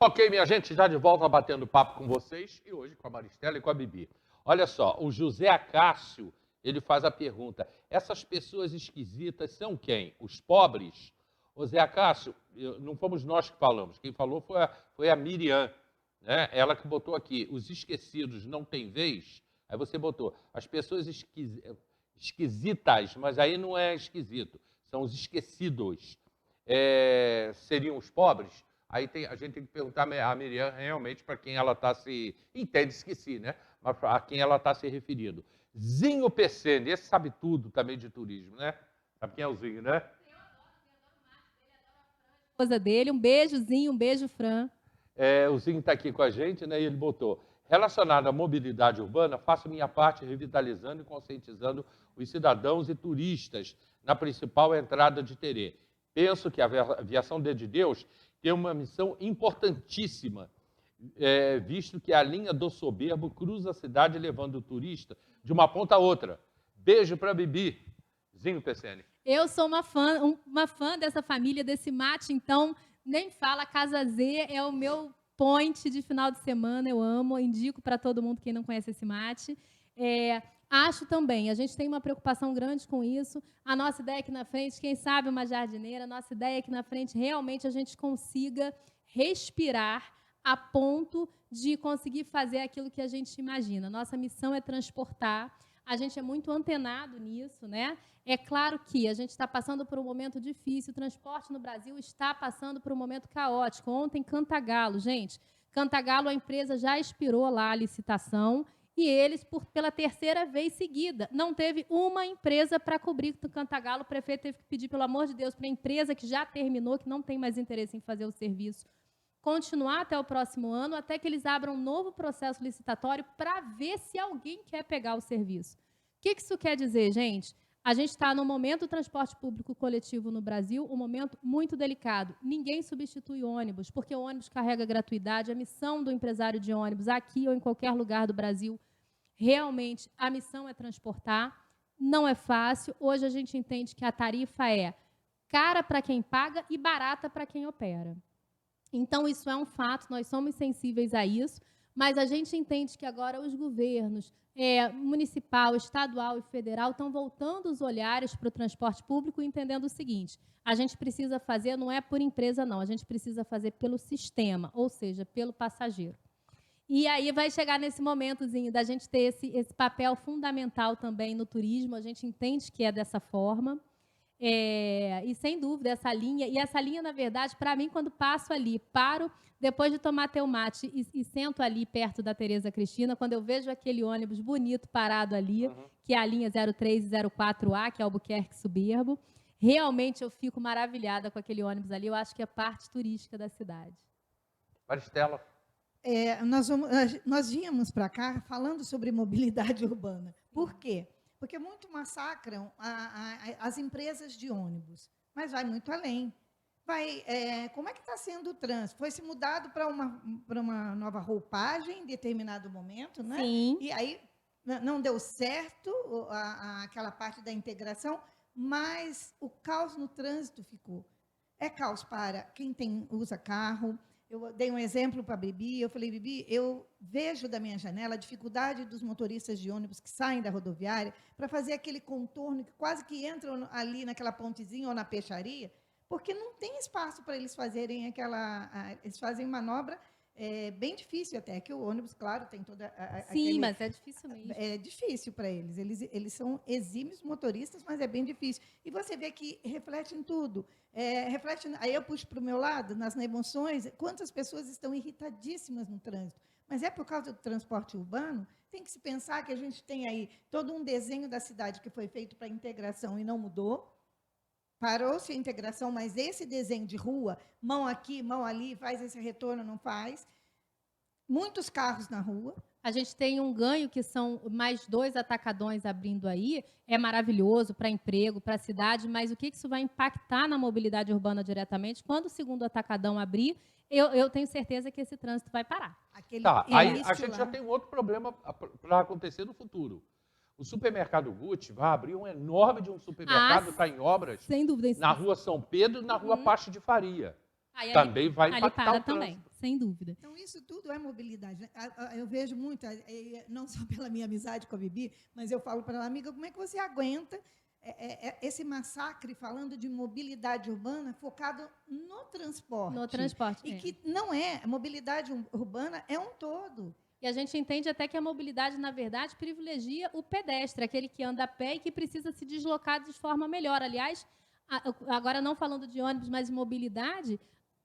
Ok, minha gente, já de volta batendo papo com vocês, e hoje com a Maristela e com a Bibi. Olha só, o José Acácio, ele faz a pergunta, essas pessoas esquisitas são quem? Os pobres? Ô Zé Acácio, não fomos nós que falamos, quem falou foi a Miriam, né? Ela que botou aqui, os esquecidos não têm vez, aí você botou, as pessoas esquisitas, mas aí não é esquisito, são os esquecidos. Seriam os pobres? Aí a gente tem que perguntar a Miriam realmente para quem ela está se... Entende-se que sim, né? Mas a quem ela está se referindo. Zinho Pessene, esse sabe tudo também de turismo, né? Sabe quem é o Zinho, né? Esposa dele, um beijozinho, um beijo, Fran. O Zinho está aqui com a gente, né? E ele botou, relacionado à mobilidade urbana, faço minha parte revitalizando e conscientizando os cidadãos e turistas na principal entrada de Terê. Penso que a Aviação de Deus tem uma missão importantíssima, visto que a linha do Soberbo cruza a cidade levando o turista de uma ponta a outra. Beijo para Bibi. Zinho Pessene. Eu sou uma fã dessa família, desse mate, então nem fala, Casa Z é o meu point de final de semana, eu amo, indico para todo mundo quem não conhece esse mate. Acho também, a gente tem uma preocupação grande com isso, a nossa ideia aqui na frente, quem sabe uma jardineira, a nossa ideia aqui na frente, realmente a gente consiga respirar a ponto de conseguir fazer aquilo que a gente imagina. Nossa missão é transportar, a gente é muito antenado nisso, né? É claro que a gente está passando por um momento difícil, o transporte no Brasil está passando por um momento caótico. Ontem, Cantagalo, gente, Cantagalo, a empresa já expirou lá a licitação e eles, pela terceira vez seguida, não teve uma empresa para cobrir o Cantagalo. O prefeito teve que pedir, pelo amor de Deus, para a empresa que já terminou, que não tem mais interesse em fazer o serviço, continuar até o próximo ano, até que eles abram um novo processo licitatório para ver se alguém quer pegar o serviço. O que isso quer dizer, gente? A gente está no momento do transporte público coletivo no Brasil, um momento muito delicado. Ninguém substitui ônibus, porque o ônibus carrega gratuidade. A missão do empresário de ônibus, aqui ou em qualquer lugar do Brasil, realmente a missão é transportar. Não é fácil. Hoje a gente entende que a tarifa é cara para quem paga e barata para quem opera. Então, isso é um fato, nós somos sensíveis a isso, mas a gente entende que agora os governos municipal, estadual e federal estão voltando os olhares para o transporte público, entendendo o seguinte, a gente precisa fazer, não é por empresa não, a gente precisa fazer pelo sistema, ou seja, pelo passageiro. E aí vai chegar nesse momentozinho da gente ter esse papel fundamental também no turismo, a gente entende que é dessa forma. E sem dúvida, essa linha, na verdade, para mim, quando passo ali, paro, depois de tomar teu mate e sento ali perto da Tereza Cristina, quando eu vejo aquele ônibus bonito parado ali, que é a linha 03 e 04A, que é Albuquerque Soberbo, realmente eu fico maravilhada com aquele ônibus ali, eu acho que é parte turística da cidade. Maristela. Nós viemos para cá falando sobre mobilidade urbana. Por quê? Porque muito massacram as empresas de ônibus, mas vai muito além. Como é que está sendo o trânsito? Foi se mudado para uma nova roupagem em determinado momento, né? Sim. E aí não deu certo aquela parte da integração, mas o caos no trânsito ficou. É caos para quem usa carro. Eu dei um exemplo para a Bibi, eu falei, Bibi, eu vejo da minha janela a dificuldade dos motoristas de ônibus que saem da rodoviária para fazer aquele contorno que quase que entram ali naquela pontezinha ou na peixaria, porque não tem espaço para eles fazerem eles fazem manobra bem difícil até, que o ônibus, claro, tem toda... Sim, mas é difícil mesmo. É difícil para eles. Eles são exímios motoristas, mas é bem difícil. E você vê que reflete em tudo. Aí eu puxo para o meu lado, nas emoções, quantas pessoas estão irritadíssimas no trânsito. Mas é por causa do transporte urbano? Tem que se pensar que a gente tem aí todo um desenho da cidade que foi feito para integração e não mudou. Parou-se a integração, mas esse desenho de rua, mão aqui, mão ali, faz esse retorno, não faz. Muitos carros na rua. A gente tem um ganho, que são mais 2 atacadões abrindo aí, é maravilhoso para emprego, para a cidade, mas o que isso vai impactar na mobilidade urbana diretamente? Quando o segundo atacadão abrir, eu tenho certeza que esse trânsito vai parar. Aí a gente já tem um outro problema para acontecer no futuro. O supermercado Gucci vai abrir um enorme de um supermercado, está em obras, sem dúvida, na rua São Pedro e na rua Pache de Faria. Também vai impactar o trânsito. sem dúvida. Então, isso tudo é mobilidade, né? Eu vejo muito, não só pela minha amizade com a Bibi, mas eu falo para ela, amiga, como é que você aguenta esse massacre falando de mobilidade urbana focado no transporte? No transporte. E que não é, a mobilidade urbana é um todo. E a gente entende até que a mobilidade, na verdade, privilegia o pedestre, aquele que anda a pé e que precisa se deslocar de forma melhor. Aliás, agora não falando de ônibus, mas de mobilidade,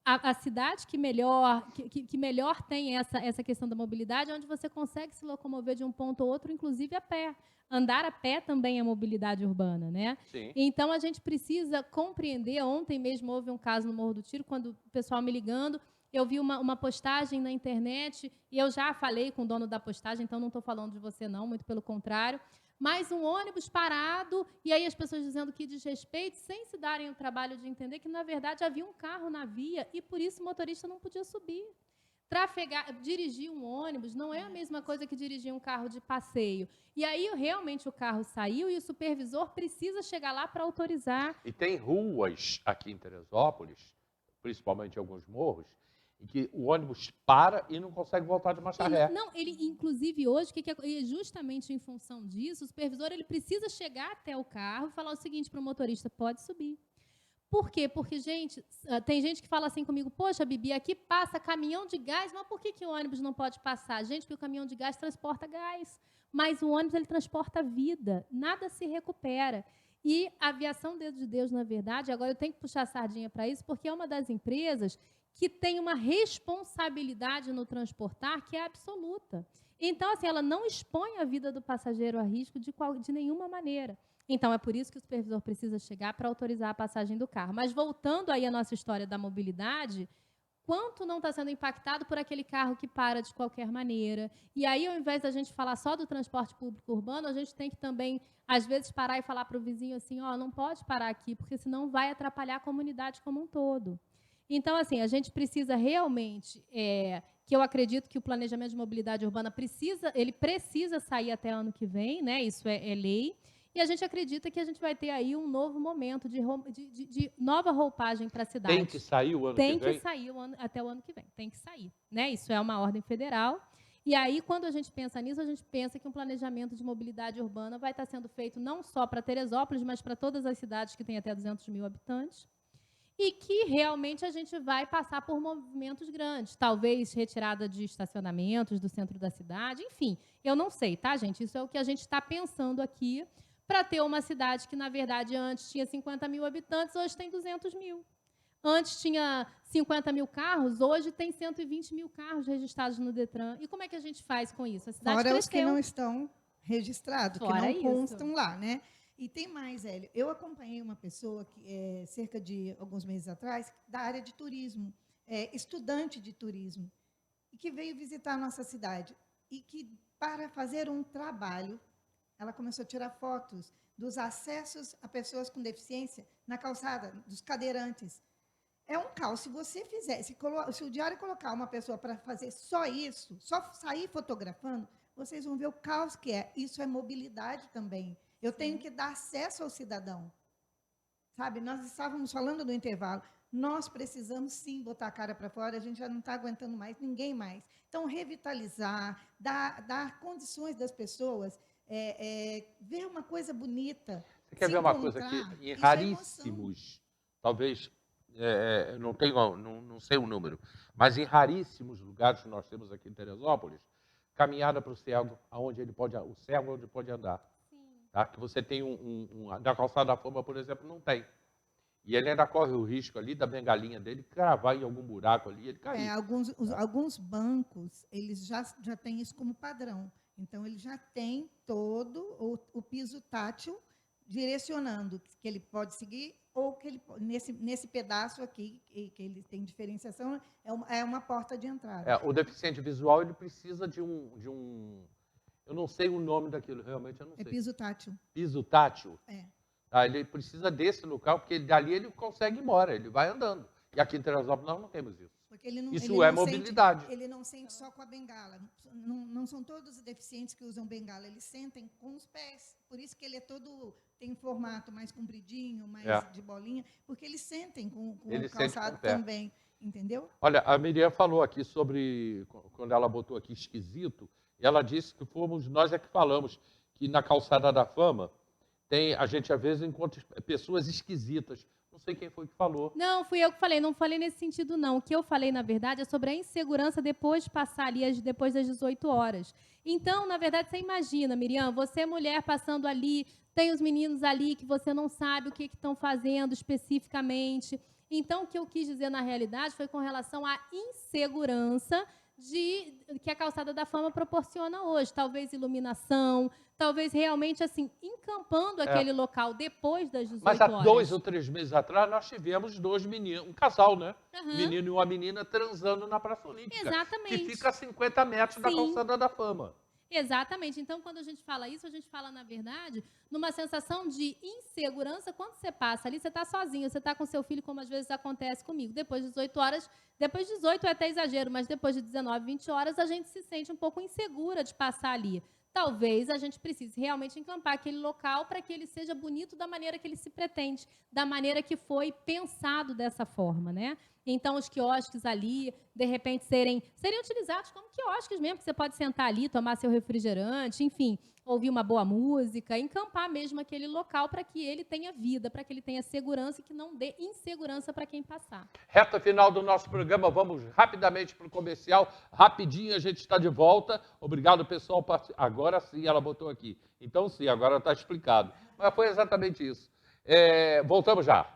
a cidade que melhor tem essa questão da mobilidade é onde você consegue se locomover de um ponto ao outro, inclusive a pé. Andar a pé também é mobilidade urbana, né? Sim. Então, a gente precisa compreender. Ontem mesmo houve um caso no Morro do Tiro, quando o pessoal me ligando, eu vi uma postagem na internet, e eu já falei com o dono da postagem, então não estou falando de você não, muito pelo contrário, mas um ônibus parado, e aí as pessoas dizendo que desrespeito, sem se darem o trabalho de entender que, na verdade, havia um carro na via, e por isso o motorista não podia subir. Dirigir um ônibus não é a mesma coisa que dirigir um carro de passeio. E aí, realmente, o carro saiu e o supervisor precisa chegar lá para autorizar. E tem ruas aqui em Teresópolis, principalmente em alguns morros, em que o ônibus para e não consegue voltar de marcha ré. Ele, inclusive, hoje, justamente em função disso, o supervisor ele precisa chegar até o carro e falar o seguinte para o motorista, pode subir. Por quê? Porque, gente, tem gente que fala assim comigo, poxa, Bibi, aqui passa caminhão de gás, mas por que o ônibus não pode passar? Gente, porque o caminhão de gás transporta gás, mas o ônibus ele transporta vida, nada se recupera. E a aviação Dedo de Deus, na verdade, agora eu tenho que puxar a sardinha para isso, porque é uma das empresas que tem uma responsabilidade no transportar que é absoluta. Então, assim, ela não expõe a vida do passageiro a risco de nenhuma maneira. Então, é por isso que o supervisor precisa chegar para autorizar a passagem do carro. Mas, voltando aí à nossa história da mobilidade, quanto não está sendo impactado por aquele carro que para de qualquer maneira? E aí, ao invés da gente falar só do transporte público urbano, a gente tem que também, às vezes, parar e falar para o vizinho assim, não pode parar aqui, porque senão vai atrapalhar a comunidade como um todo. Então, assim, a gente precisa realmente, que eu acredito que o planejamento de mobilidade urbana precisa sair até ano que vem, né? Isso é lei. E a gente acredita que a gente vai ter aí um novo momento de nova roupagem para a cidade. Tem que sair o ano que vem? Tem que sair até o ano que vem. Tem que sair. Né? Isso é uma ordem federal. E aí, quando a gente pensa nisso, a gente pensa que um planejamento de mobilidade urbana vai estar sendo feito não só para Teresópolis, mas para todas as cidades que têm até 200 mil habitantes. E que realmente a gente vai passar por movimentos grandes, talvez retirada de estacionamentos do centro da cidade, enfim, eu não sei, tá, gente? Isso é o que a gente está pensando aqui para ter uma cidade que, na verdade, antes tinha 50 mil habitantes, hoje tem 200 mil. Antes tinha 50 mil carros, hoje tem 120 mil carros registrados no Detran. E como é que a gente faz com isso? A cidade Fora cresceu. os que não estão registrados, Fora que não isso. constam lá, né? E tem mais, Hélio. Eu acompanhei uma pessoa, que cerca de alguns meses atrás, da área de turismo, estudante de turismo, e que veio visitar a nossa cidade. E que, para fazer um trabalho, ela começou a tirar fotos dos acessos a pessoas com deficiência na calçada, dos cadeirantes. É um caos. Se você fizer, se o diário colocar uma pessoa para fazer só isso, só sair fotografando, vocês vão ver o caos que é. Isso é mobilidade também. Eu tenho que dar acesso ao cidadão. Sabe, nós estávamos falando no intervalo, nós precisamos sim botar a cara para fora, a gente já não está aguentando mais, ninguém mais. Então, revitalizar, dar condições das pessoas, ver uma coisa bonita. Você quer ver uma coisa aqui? Em raríssimos, talvez, não sei o número, mas em raríssimos lugares que nós temos aqui em Teresópolis, caminhada para o cego, o cego onde pode andar. Tá? Que você tem na Calçada da Fama, por exemplo, não tem. E ele ainda corre o risco ali da bengalinha dele cravar em algum buraco ali e ele cair. Alguns bancos, eles já têm isso como padrão. Então, ele já tem todo o piso tátil direcionando que ele pode seguir ou que ele nesse pedaço aqui, que ele tem diferenciação, é uma porta de entrada. O deficiente visual, ele precisa de um eu não sei o nome daquilo, realmente eu não sei. É piso tátil. Piso tátil? É. Ele precisa desse local, porque dali ele consegue ir embora, ele vai andando. E aqui em Teresópolis nós não temos isso. Porque ele não, isso ele é não mobilidade. Ele não sente só com a bengala. Não são todos os deficientes que usam bengala, eles sentem com os pés. Por isso que ele tem um formato mais compridinho, mais de bolinha, porque eles sentem com o calçado também. entendeu? Olha, a Miriam falou aqui sobre, quando ela botou aqui esquisito, e ela disse que fomos nós é que falamos que na Calçada da Fama a gente às vezes encontra pessoas esquisitas. Não sei quem foi que falou. Não, fui eu que falei, não falei nesse sentido, não. O que eu falei, na verdade, é sobre a insegurança depois de passar ali, depois das 18 horas. Então, na verdade, você imagina, Miriam, você mulher passando ali, tem os meninos ali que você não sabe o que estão fazendo especificamente. Então, o que eu quis dizer, na realidade, foi com relação à insegurança que a Calçada da Fama proporciona hoje. Talvez iluminação, talvez realmente, assim, encampando aquele local depois das 18 Mas há horas. 2 ou 3 meses atrás, nós tivemos 2 meninos, um casal, né? Aham. Um menino e uma menina transando na Praça Olímpica. Exatamente. Que fica a 50 metros da Sim. Calçada da Fama. Exatamente. Então, quando a gente fala isso, a gente fala, na verdade, numa sensação de insegurança. Quando você passa ali, você está sozinho, você está com seu filho, como às vezes acontece comigo. Depois de 18 horas, depois de 18 é até exagero, mas depois de 19, 20 horas, a gente se sente um pouco insegura de passar ali. Talvez a gente precise realmente encampar aquele local para que ele seja bonito da maneira que ele se pretende, da maneira que foi pensado dessa forma, né? Então, os quiosques ali, de repente, seriam utilizados como quiosques mesmo, que você pode sentar ali, tomar seu refrigerante, enfim, ouvir uma boa música, encampar mesmo aquele local para que ele tenha vida, para que ele tenha segurança e que não dê insegurança para quem passar. Reta final do nosso programa, vamos rapidamente para o comercial. Rapidinho a gente está de volta. Obrigado, pessoal. Agora sim, ela botou aqui. Então sim, agora está explicado. Mas foi exatamente isso. Voltamos já.